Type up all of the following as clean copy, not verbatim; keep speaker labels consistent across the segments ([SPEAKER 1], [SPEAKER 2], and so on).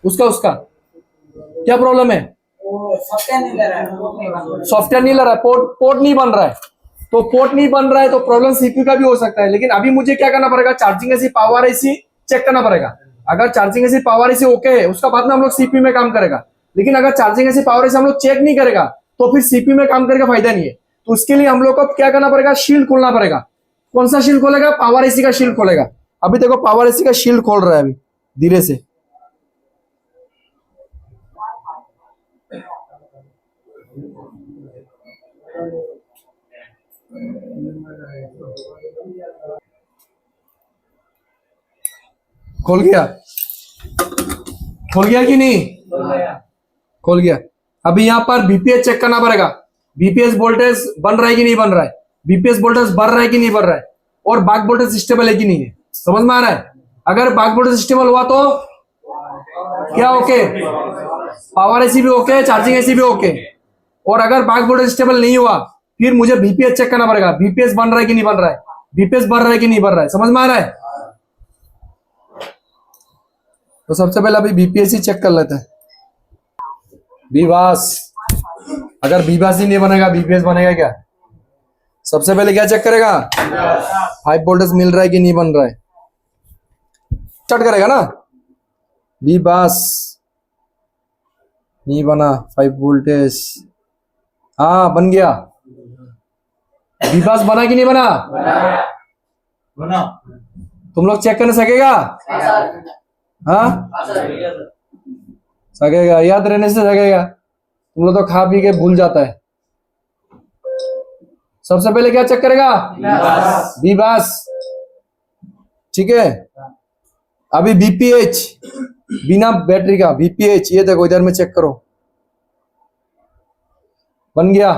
[SPEAKER 1] उसका उसका क्या प्रॉब्लम है?
[SPEAKER 2] सॉफ्टवेयर नहीं ले रहा है, पोर्ट नहीं बन रहा है।
[SPEAKER 1] सॉफ्टवेयर नहीं ले रहा है, पोर्ट नहीं बन रहा है। तो पोर्ट नहीं बन रहा है तो प्रॉब्लम सीपीयू का भी हो सकता है। लेकिन अभी मुझे क्या करना पड़ेगा, चार्जिंग ऐसी पावर ऐसी चेक करना पड़ेगा। अगर चार्जिंग ऐसी पावर ऐसी ओके है, उसका बाद में हम लोग सीपीयू में काम करेगा। लेकिन अगर चार्जिंग ऐसी पावर ऐसी हम लोग चेक नहीं करेगा तो फिर सीपीयू में काम करके फायदा नहीं है। तो उसके लिए हम लोग को क्या करना पड़ेगा, शील्ड खोलना पड़ेगा। कौन सा शील्ड खोलेगा? पावर एसी का शील्ड खोलेगा। अभी देखो पावर एसी का शील्ड खोल रहा है अभी धीरे से। खोल गया? खोल गया कि नहीं? खोल गया। अभी यहां पर बीपीएस चेक करना पड़ेगा। बीपीएस वोल्टेज बन रहा है कि नहीं बन रहा है, बीपीएस वोल्टेज बढ़ रहा है कि नहीं बढ़ रहा है, और बाक वोल्टेज स्टेबल है कि नहीं है। समझ में आ रहा है? अगर बाक वोल्टेज स्टेबल हुआ तो क्या ओके, पावर एसी भी ओके, चार्जिंग एसी भी ओके। और अगर बाक वोल्टेज स्टेबल नहीं हुआ फिर मुझे बीपीएस चेक करना पड़ेगा, बीपीएस बन रहा है कि नहीं बन रहा है, बीपीएस बढ़ रहा है कि नहीं बढ़ रहा है। समझ में आ रहा है? तो सबसे पहले अभी बीपीएस ही चेक कर लेते हैं। बीबास, अगर बीबास ही नहीं बनेगा बीपीएस बनेगा क्या? सबसे पहले क्या चेक करेगा, 5 वोल्टेज मिल रहा है कि नहीं बन रहा है। स्टार्ट करेगा ना। बीबास नहीं बना, 5 वोल्टेज, हाँ बन गया। बीबास बना कि नहीं बना?
[SPEAKER 3] बना।
[SPEAKER 1] तुम लोग चेक करने सकेगा? हाँ सकेगा, याद रहने से सकेगा। तुम लोग तो खा पी के भूल जाता है। सबसे पहले क्या चेक करेगा? बीबास। ठीक है। अभी बीपीएच बिना बैटरी का बीपीएच, ये देखो इधर में चेक करो, बन गया।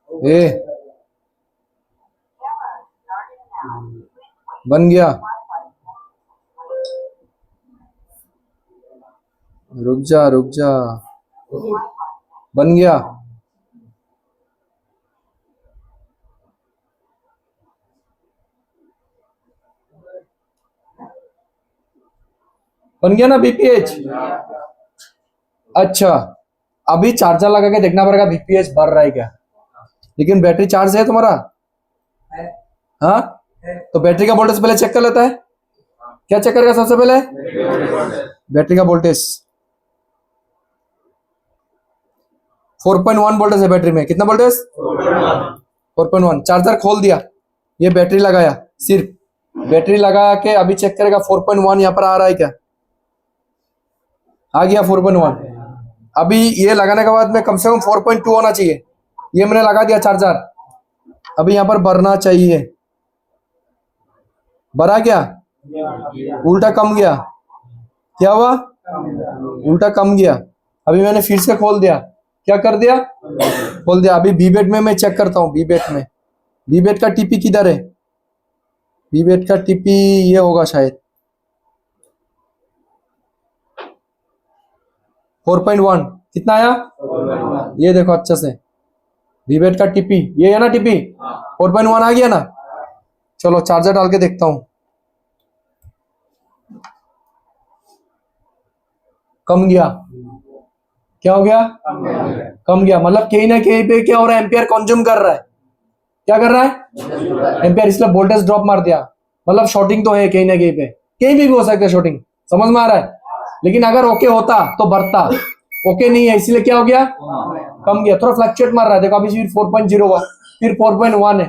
[SPEAKER 1] ए बन गया। रुक जा रुक जा, बन गया। बन गया ना बीपीएच। अच्छा अभी चार्जर लगा के देखना पड़ेगा बीपीएच बढ़ रहा है क्या। लेकिन बैटरी चार्ज है तुम्हारा? हाँ तो बैटरी का वोल्टेज पहले चेक कर लेता है। क्या चेक करेगा सबसे पहले? बैटरी का वोल्टेज 4.1 वोल्टेज है बैटरी में। कितना वोल्टेज? 4.1। चार्जर खोल दिया, ये बैटरी लगाया, सिर्फ बैटरी लगा के अभी चेक करेगा 4.1 यहाँ पर आ रहा है क्या। आ गया 4.1। अभी ये लगाने के बाद में कम से कम 4.2 होना चाहिए। ये मैंने लगा दिया चार्जर, अभी यहाँ पर भरना चाहिए। भरा क्या? उल्टा कम गया। क्या हुआ? उल्टा कम गया। अभी मैंने फिर से खोल दिया। क्या कर दिया? खोल दिया। अभी बीबेट में मैं चेक करता हूँ। बीबेट में, बीबेट का टीपी किधर है? बीबेट का टीपी ये होगा शायद 4.1। कितना आया? ये देखो अच्छे से, बीबेट का टीपी ये है ना, टीपी 4.1 आ गया ना। चलो चार्जर डाल के देखता हूँ। कम गया। क्या हो गया? कम गया। मतलब कहीं ना कहीं पे क्या हो रहा है, एम्पियर कंज्यूम कर रहा है। क्या कर रहा है? एम्पियर, इसलिए वोल्टेज ड्रॉप मार दिया। मतलब शॉर्टिंग तो है कहीं ना कहीं पे, कहीं भी हो सकता है शॉर्टिंग। समझ में आ रहा है? लेकिन अगर ओके होता तो बढ़ता, ओके नहीं है इसलिए क्या हो गया, कम गया। थोड़ा फ्लक्चुएट मार रहा है। देखो अभी फिर 4.0 हुआ, फिर 4.1 है।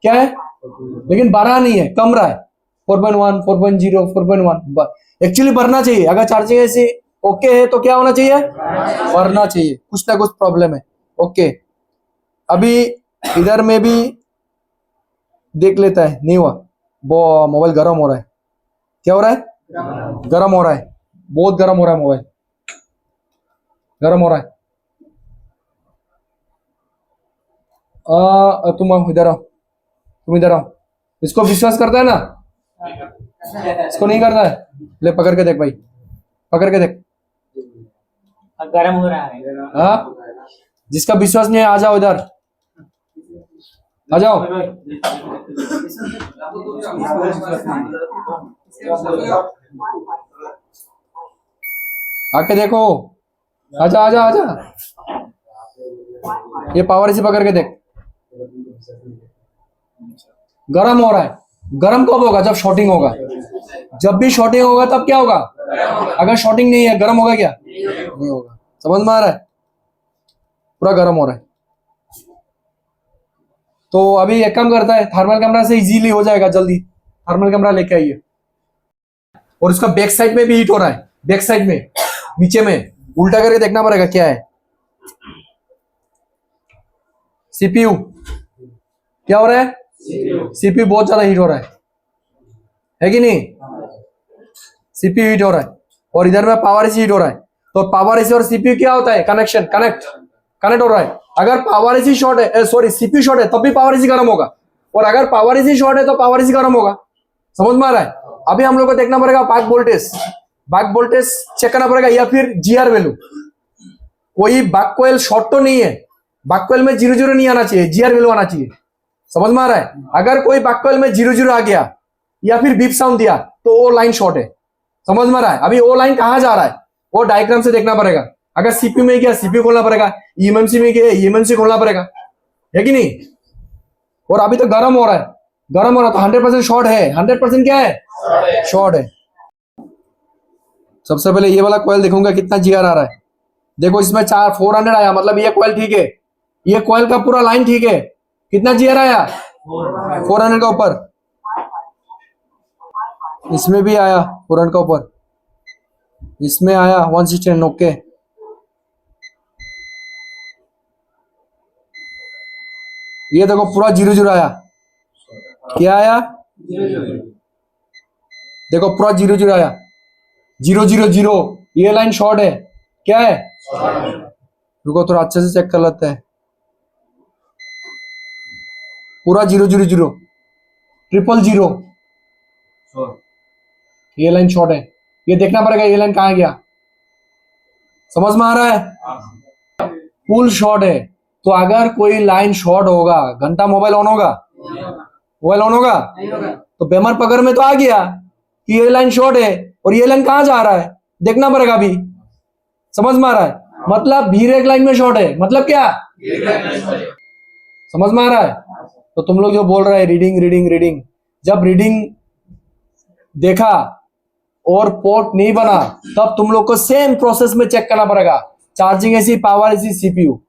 [SPEAKER 1] क्या है? लेकिन बढ़ा नहीं है, कम रहा है। 4.1 4.0 4.1 एक्चुअली बढ़ना चाहिए। अगर चार्जिंग ऐसी ओके है तो क्या होना चाहिए, बढ़ना चाहिए। कुछ ना कुछ प्रॉब्लम है। ओके अभी इधर में भी देख लेता है। नहीं हुआ, वो मोबाइल गर्म हो रहा है। क्या हो रहा है? गर्म हो रहा है, बहुत गर्म हो रहा है मोबाइल, गर्म हो रहा है। तुम इधर आओ, तुम इधर आओ। इसको विश्वास करता है ना? इसको नहीं करता है? ले पकड़ के देख भाई, पकड़ के देख।
[SPEAKER 2] गर्म हो रहा है।
[SPEAKER 1] हाँ जिसका विश्वास नहीं है आ जाओ इधर। आ जाओ। आके देखो, आजा आजा आजा। ये पावर इसी पकड़ के देख, गरम हो रहा है। गरम कब होगा? जब शॉर्टिंग होगा। जब भी शॉर्टिंग होगा तब क्या होगा? अगर शॉर्टिंग नहीं है, गरम होगा क्या? नहीं होगा। समझ में आ रहा है? पूरा गरम हो रहा है। तो अभी एक काम करता है, थर्मल कैमरा से इजीली हो जाएगा, जल्दी थर्मल कैमरा लेके आइए। और इसका बैक साइड में भी हीट हो रहा है, बैक साइड में, नीचे में उल्टा करके देखना पड़ेगा क्या है। सीपीयू क्या हो रहा है? सीपीयू बहुत ज्यादा हीट हो रहा है कि नहीं? सीपीयू हीट हो रहा है और इधर में पावर एसी हीट हो रहा है। तो पावर एसी और सीपीयू क्या होता है? कनेक्ट हो रहा है। अगर पावर एसी शॉर्ट है, सॉरी सीपीयू शॉर्ट है, तब भी पावर एसी गर्म होगा। और अगर पावर एसी शॉर्ट है तो पावर एसी गर्म होगा। समझ में आ रहा है? अभी हम लोग को देखना पड़ेगा बैक वोल्टेज चेक करना पड़ेगा, या फिर जीआर वैल्यू। कोई बैक कोयल शॉर्ट तो नहीं है, बैक कोयल में 0 नहीं आना चाहिए, जीआर वैल्यू आना चाहिए। समझ में आ रहा है? अगर कोई बैक कोयल में 0 आ गया या फिर बीप साउंड दिया तो वो लाइन शॉर्ट है। समझ में आ रहा है? अभी वो लाइन कहां जा रहा है वो डायग्राम से देखना पड़ेगा। अगर सीपीयू में गया सीपीयू खोलना पड़ेगा, ईएमएमसी में गया ईएमएमसी खोलना पड़ेगा, है कि नहीं? और अभी तो गर्म हो रहा है, तो 100% शॉर्ट है। 100% क्या है? शॉर्ट है। सबसे पहले ये वाला कॉइल देखूंगा कितना जीआर आ रहा है। देखो इसमें 400 आया, मतलब ये कॉइल ठीक है, ये कॉइल का पूरा लाइन ठीक है। कितना जीआर आया? 400 का ऊपर। इसमें भी आया 400 का ऊपर, इसमें आया 160। ओके, ये देखो पूरा 0 आया। क्या आया? देखो पूरा 0 आया, 0 ये लाइन शॉर्ट है। क्या है? रुको थोड़ा अच्छे से चेक कर लेते हैं। पूरा 0 0 ये लाइन शॉर्ट है। ये देखना पड़ेगा ये लाइन कहां गया। समझ में आ रहा है? फुल शॉर्ट है। तो अगर कोई लाइन शॉर्ट होगा, घंटा मोबाइल ऑन होगा? तो बेमर पकड़ में तो आ गया कि ये लाइन शॉर्ट है और ये लाइन कहां जा रहा है, देखना पड़ेगा अभी। समझ में आ रहा है? मतलब भी लाइन में शॉर्ट है, मतलब क्या? समझ में आ रहा है? तो तुम लोग जो बोल रहे हैं रीडिंग, जब रीडिंग देखा और पोर्ट नहीं बना तब तुम लोग को सेम प्रोसेस में चेक करना पड़ेगा। Charging AC, power AC, CPU.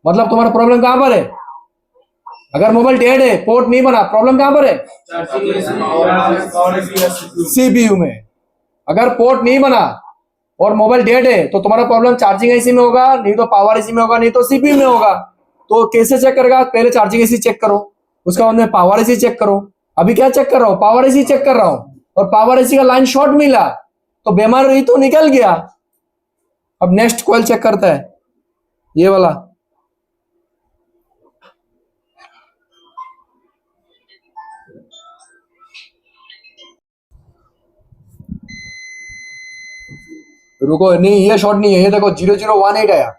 [SPEAKER 1] मतलब तुम्हारा प्रॉब्लम कहां पर है? अगर मोबाइल डेड है, पोर्ट नहीं बना, प्रॉब्लम कहां पर है? सीपीयू में। अगर पोर्ट नहीं बना और मोबाइल डेड है तो तुम्हारा प्रॉब्लम चार्जिंग एसी में होगा, नहीं तो पावर एसी में होगा, नहीं तो सीपीयू में होगा। तो कैसे चेक करेगा? पहले चार्जिंग एसी चेक करो, उसका बाद में पावर एसी चेक करो। अभी क्या चेक कर रहा हूं? पावर एसी चेक कर रहा हूं, और पावर एसी का लाइन शॉर्ट मिला तो बीमारी तो निकल गया। अब नेक्स्ट कॉइल चेक करता है, ये वाला। रुको, नहीं ये शॉर्ट नहीं है। ये देखो 0018 आया,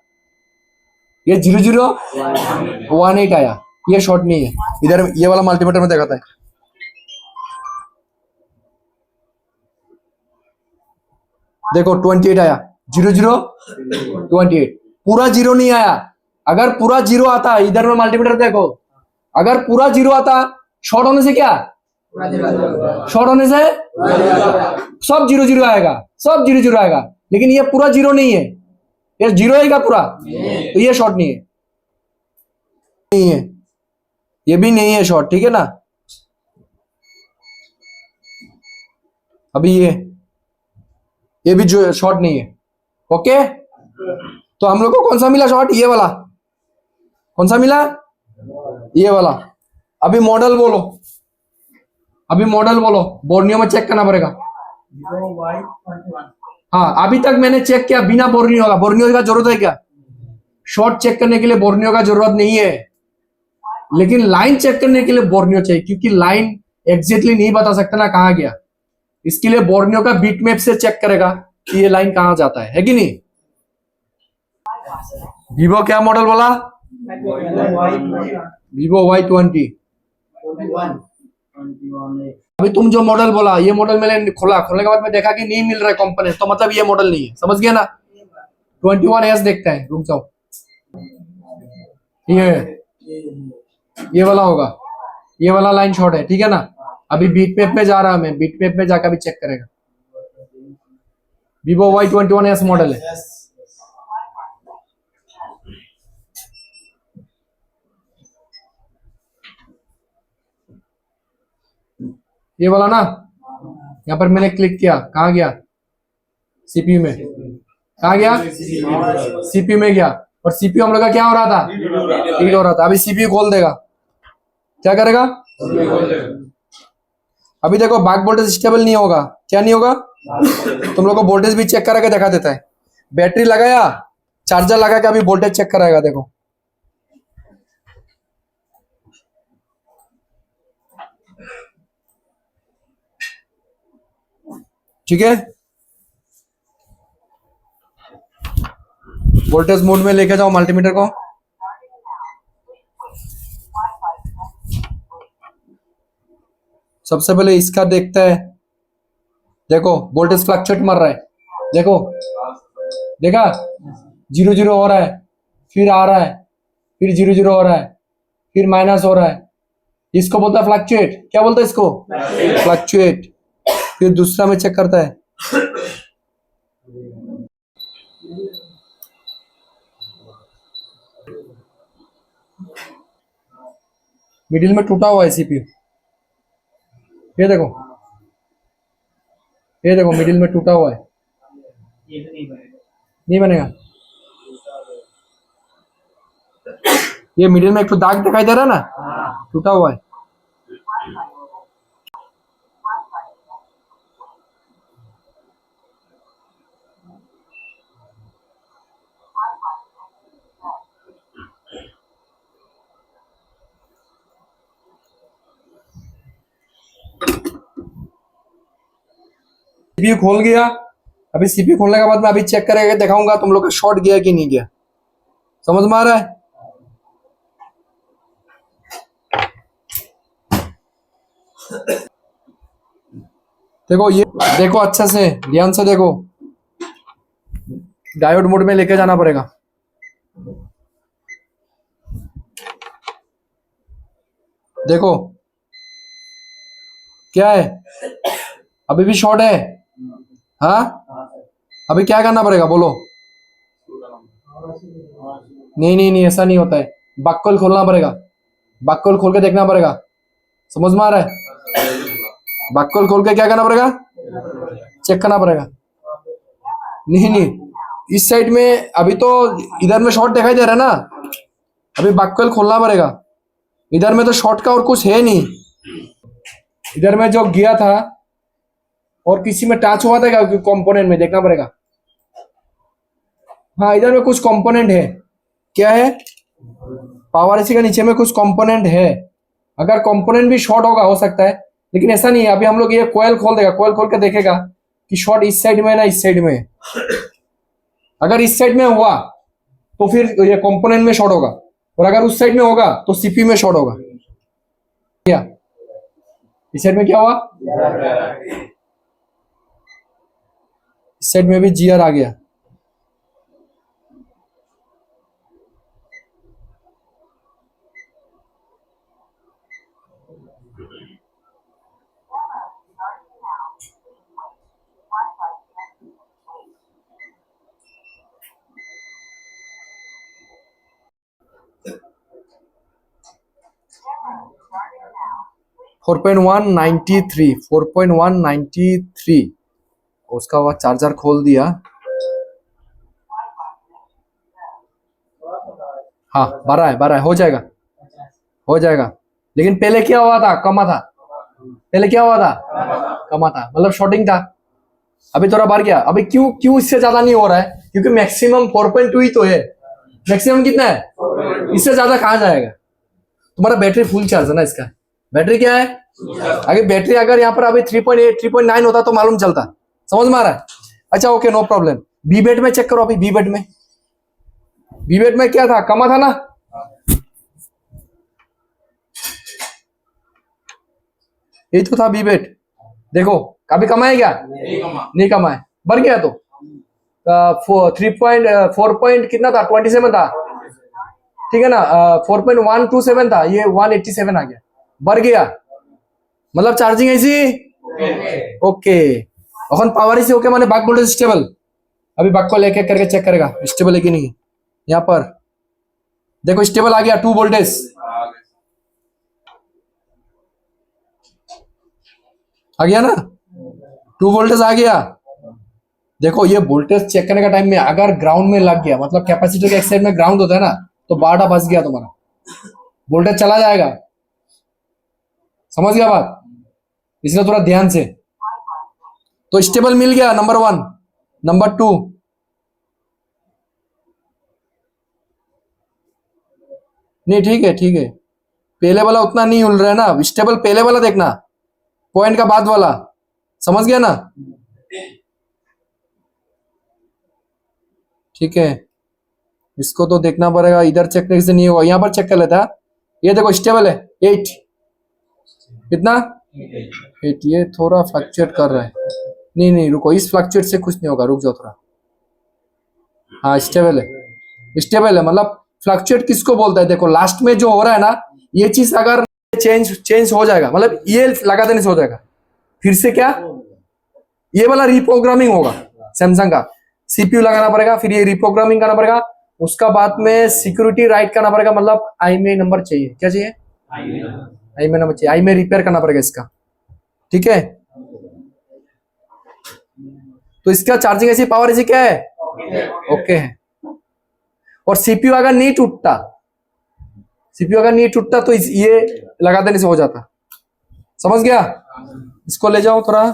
[SPEAKER 1] ये 0018 आया, ये शॉर्ट नहीं है। इधर ये वाला मल्टीमीटर में दिखाता है। देखो 28 आया, 0028। पूरा 0 नहीं आया। अगर पूरा 0 आता, इधर में मल्टीमीटर देखो, अगर पूरा 0 आता, शॉर्ट होने से क्या? शॉर्ट होने से सब 0 आएगा, सब 0 आएगा। लेकिन ये पूरा 0 नहीं है, ये 0 आएगा पूरा, तो ये शॉर्ट नहीं है, ये भी नहीं है शॉर्ट, ठीक है ना? अभी ये भी जो शॉर्ट नहीं है। ओके, तो हम लोग को कौन सा मिला शॉर्ट? ये वाला। कौन सा मिला? ये वाला। अभी मॉडल बोलो, बोर्नियो में चेक करना पड़ेगा। हाँ, अभी तक मैंने चेक किया बिना बोर्नियो का। बोर्नियो का जरूरत है क्या? शॉर्ट चेक करने के लिए बोर्नियो का जरूरत नहीं है, लेकिन लाइन चेक करने के लिए बोर्नियो चाहिए, क्योंकि लाइन एग्जैक्टली नहीं बता सकता ना कहां गया। इसके लिए बोर्नियो का बीट मैप से चेक करेगा कि ये लाइन कहां जाता है कि नहीं? वीवो क्या मॉडल बोला? Vivo Y20। अभी तुम जो मॉडल बोला ये मॉडल मैंने खोला, खोलने के बाद मैं देखा कि नहीं मिल रहा है कंपोनेंट, तो मतलब ये मॉडल नहीं है, समझ गया ना। 21S देखते हैं, रुक जाओ। ये वाला होगा, ये वाला लाइन शॉर्ट है, ठीक है ना। अभी बीट मैप में जा रहा मैं, बीट मैप में जाकर भी चेक करेगा। Vivo Y21S मॉडल है। ये वाला ना, यहाँ पर मैंने क्लिक किया, कहाँ गया, सीपीयू में, कहाँ गया, सीपीयू में गया, और सीपीयू हम लोग का क्या हो रहा था, रीड हो रहा था। अभी सीपीयू खोल देगा, क्या करेगा, अभी देखो बैक वोल्टेज स्टेबल नहीं होगा, क्या नहीं होगा, तुम लोग को वोल्टेज भी चेक करा के दिखा देता है। बैटरी लगाया, चार्जर लगा के अभी वोल्टेज चेक कराएगा, देखो ठीक है। वोल्टेज मोड में लेके जाओ मल्टीमीटर को। सबसे पहले इसका देखता है, देखो वोल्टेज फ्लक्चुएट मर रहा है, देखो देखा 0 0 हो रहा है, फिर आ रहा है, फिर 0 0 हो रहा है, फिर माइनस हो रहा है, इसको बोलता है फ्लक्चुएट। क्या बोलता है इसको, फ्लक्चुएट। फिर दूसरा में चेक करता है, मिडिल में टूटा हुआ है सीपीयू, ये देखो, ये देखो मिडिल में टूटा हुआ है, नहीं बनेगा। ये मिडिल में एक तो दाग दिखाई दे रहा है ना, टूटा हुआ है। सीपीयू खोल गया। अभी सीपीयू खोलने के बाद मैं अभी चेक करके दिखाऊंगा तुम लोग का शॉर्ट गया कि नहीं गया, समझ में आ रहा है। देखो ये देखो, अच्छे से ध्यान से देखो, डायोड मोड में लेके जाना पड़ेगा। देखो क्या है, अभी भी शॉर्ट है, हाँ अभी क्या करना पड़ेगा बोलो। नहीं नहीं नहीं, ऐसा नहीं होता है, बक्कल खोलना पड़ेगा, बक्कल खोल के देखना पड़ेगा, समझ में आ रहा है। बक्कल खोल के क्या करना पड़ेगा, चेक करना पड़ेगा। नहीं नहीं, इस साइड में अभी तो इधर में शॉर्ट दिखाई दे रहा है ना, अभी बक्कल खोलना पड़ेगा। इधर में तो शॉर्ट का और कुछ है नहीं, इधर में जो गया था और किसी में टच हुआ था क्या कंपोनेंट में, देखना पड़ेगा। हाँ इधर में कुछ कंपोनेंट है, क्या है, पावर एसी का नीचे में कुछ कंपोनेंट है। अगर कंपोनेंट भी शॉर्ट होगा, हो सकता है, लेकिन ऐसा नहीं है। अभी हम लोग ये कोयल खोल देगा, कोयल खोल के देखेगा कि शॉर्ट इस साइड में है ना इस साइड में है। अगर इस साइड में हुआ तो फिर ये कंपोनेंट में शॉर्ट होगा, और अगर उस साइड में होगा तो सीपीयू में शॉर्ट होगा। क्या इस साइड में क्या हुआ, इस साइड में भी जीआर आ गया। फोर 4.193 उसका वो चार्जर खोल दिया। हाँ 12 है, हो जाएगा, हो जाएगा। लेकिन पहले क्या हुआ था, कमा था, पहले क्या हुआ था, कमा था, मतलब शॉर्टिंग था। अभी थोड़ा बढ़ गया। अभी क्यों क्यों इससे ज्यादा नहीं हो रहा है, क्योंकि मैक्सिमम 4.2 ही तो है। मैक्सिमम कितना है, इससे ज्यादा कहाँ जाएगा। तुम्हारा बैटरी फुल चार्ज है ना, इसका बैटरी क्या है, अगर बैटरी अगर यहाँ पर अभी 3.8 3.9 होता तो मालूम चलता, समझ में आ रहा है। अच्छा okay no problem. B bed में चेक करो, अभी बी बेड में क्या था, कमा था ना। यही तो था बी बेट। देखो कभी कमाए क्या? नहीं कमाए, बढ़ गया तो 4 कितना था? 27 था, ठीक है ना। 4.127 था, ये 187 आ गया, बढ़ गया। मतलब चार्जिंग ऐसी ओके। এখন पावर इसे ओके माने बैक वोल्टेज स्टेबल। अभी बैक को लेके करके चेक करेगा स्टेबल है कि नहीं। यहाँ पर देखो स्टेबल आ गया 2 वोल्टेज, आ गया ना, 2 वोल्टेज आ गया। देखो ये वोल्टेज चेक करने का टाइम में अगर ग्राउंड में लग गया, मतलब कैपेसिटर के एक साइड में ग्राउंड होता है ना, तो 12 बज गया तुम्हारा, वोल्टेज चला जाएगा। समझ गया बात? इसलिए थोड़ा ध्यान से। तो स्टेबल मिल गया नंबर 1। नंबर 2, नहीं ठीक है ठीक है, पहले वाला उतना नहीं हिल रहा है ना, स्टेबल पहले वाला देखना, पॉइंट का बाद वाला, समझ गया ना। ठीक है, इसको तो देखना पड़ेगा, इधर चेक करने से नहीं होगा, यहाँ पर चेक कर लेता है। ये देखो स्टेबल है 8, कितना 8। ये थोड़ा फ्लक्चुएट कर रहा है, नहीं नहीं रुको, इस फ्लक्चुएट से कुछ नहीं होगा, रुक जाओ थोड़ा। हाँ स्टेबल है, स्टेबल है। मतलब फ्लक्चुएट किसको बोलता है? देखो लास्ट में जो हो रहा है ना, ये चीज अगर चेंज हो जाएगा, मतलब ये लगा देने से हो जाएगा, फिर से क्या ये वाला रिप्रोग्रामिंग होगा। सैमसंग का सीपीयू लगाना पड़ेगा, फिर ये रिप्रोग्रामिंग करना पड़ेगा, उसका बाद में सिक्योरिटी राइट करना पड़ेगा, मतलब आई में नंबर चाहिए, क्या चाहिए? आई में नंबर चाहिए, आई में रिपेयर करना पड़ेगा इसका, ठीक है। तो इसका चार्जिंग ऐसी, पावर ऐसी क्या है? ओके है। और सीपीयू अगर नहीं टूटता, सीपीयू अगर नहीं टूटता तो ये लगा देने से हो जाता। समझ गया? इसको ले जाओ थोड़ा।